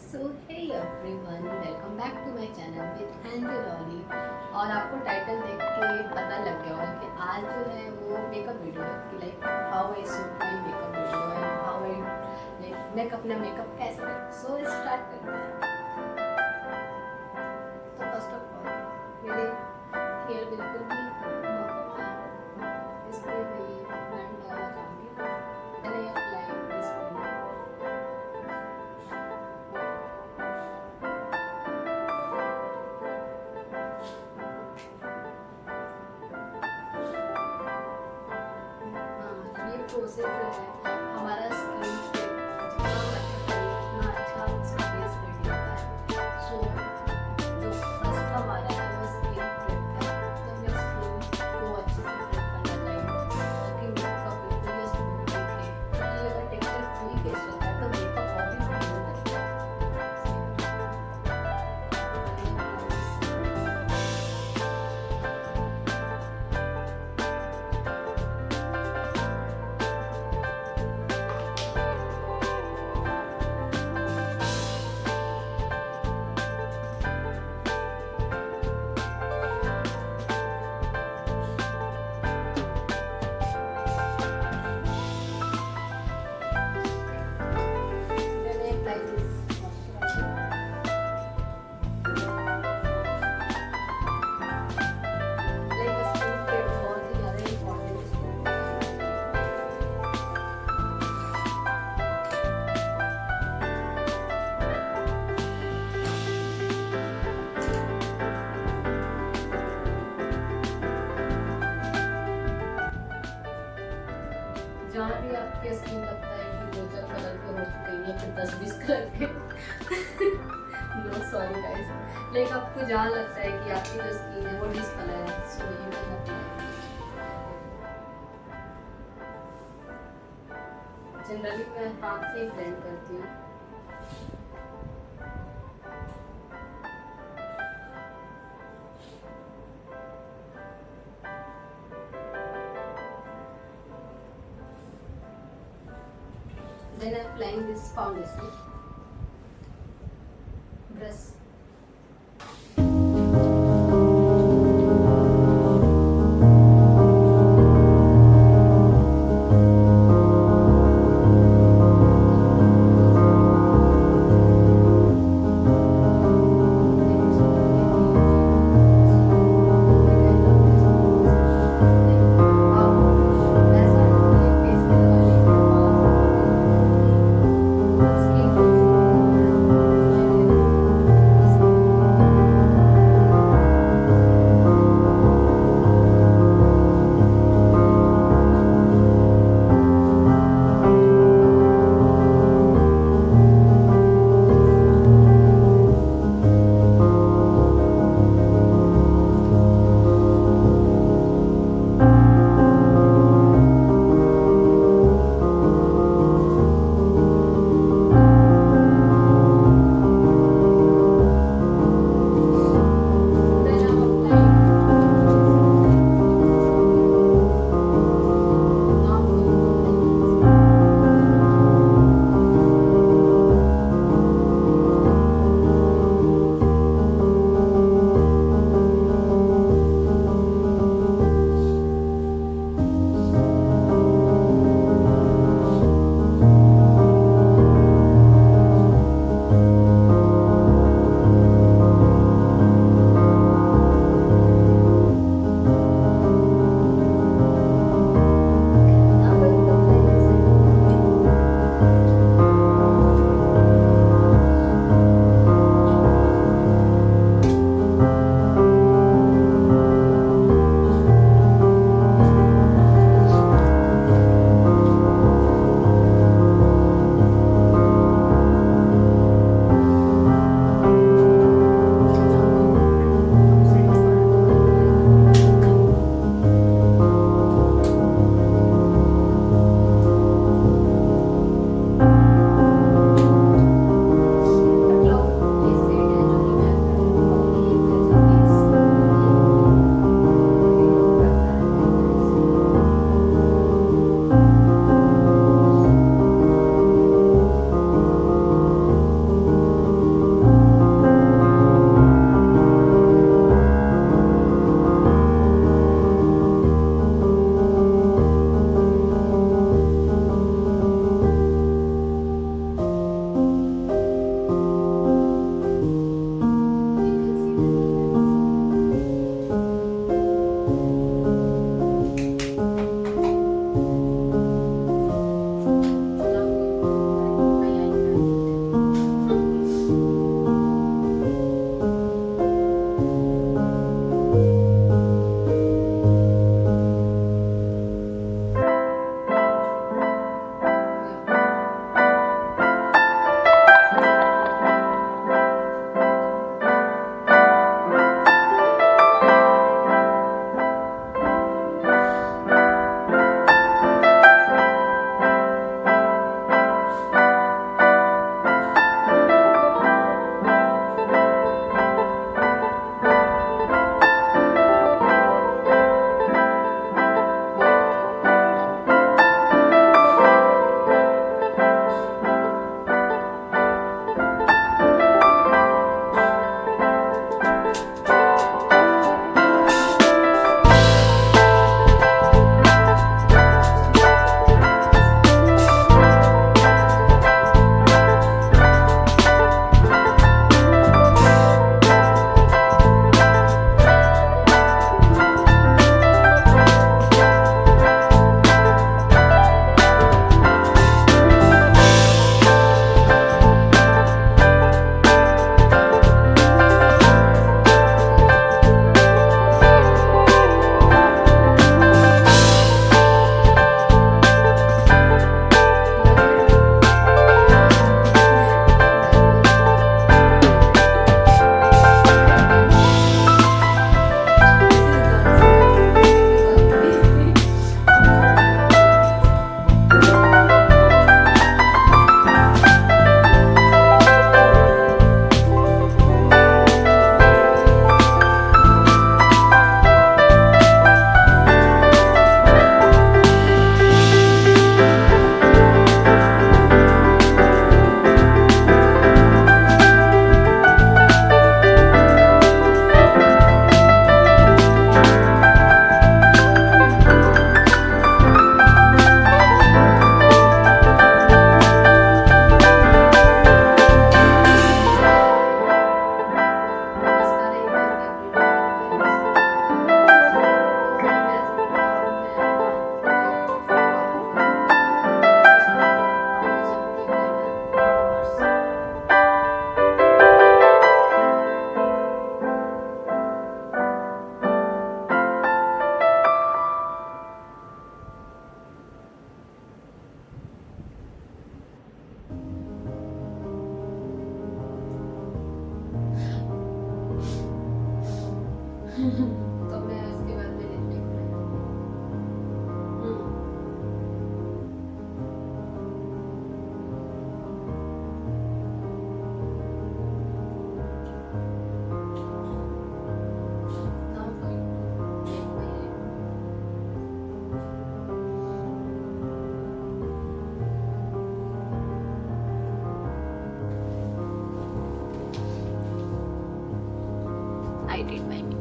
So hey everyone, welcome back to my channel with Angel Ollie. और आपको title देख के पता लग गया होगा कि आज जो है वो मेकअप वीडियो है कि like how I shoot my makeup video and how I like make अपना मेकअप कैसे करें। सो स्टार्ट करते हैं। तो फर्स्ट ऑफ ऑल मेरे हेयर बिल्कुल भी नॉर्मल है, इसलिए मैं ये ब्लेंड डालना चाहूँगी। मैंने अप्लाई दिस प्रोसेस जो है हमारा स्किन जितना अच्छा करे उतना अच्छा उसका बेस रेडी होता है। सो जो फर्स्ट हमारा है वो स्किन प्रेप है, तो हमें स्किन को अच्छे से प्रेप करना चाहिए ताकि मेकअप बिल्कुल ही स्मूथ दिखे, क्योंकि अगर टेक्सचर फ्री फेशियल है तो मेकअप और भी ग्लो करेगा। Like this like a skin prep बहुत ही ज़्यादा इम्पोर्टेंट है। जहाँ भी आपके स्किन लगता है कि 2-4 कलर के हो चुके हैं या फिर 10-20 कलर के नो सॉरी गाइस, लाइक आपको जहाँ लगता है कि आपकी जो स्किन है वो डिसकलर है, so you can apply. Generally मैं हाथ से ही ब्लेंड करती हूँ। Then I'm applying this foundation brush. Skin तो मैं उसके बाद में lipstick now I'm going to make my lip. I did my makeup.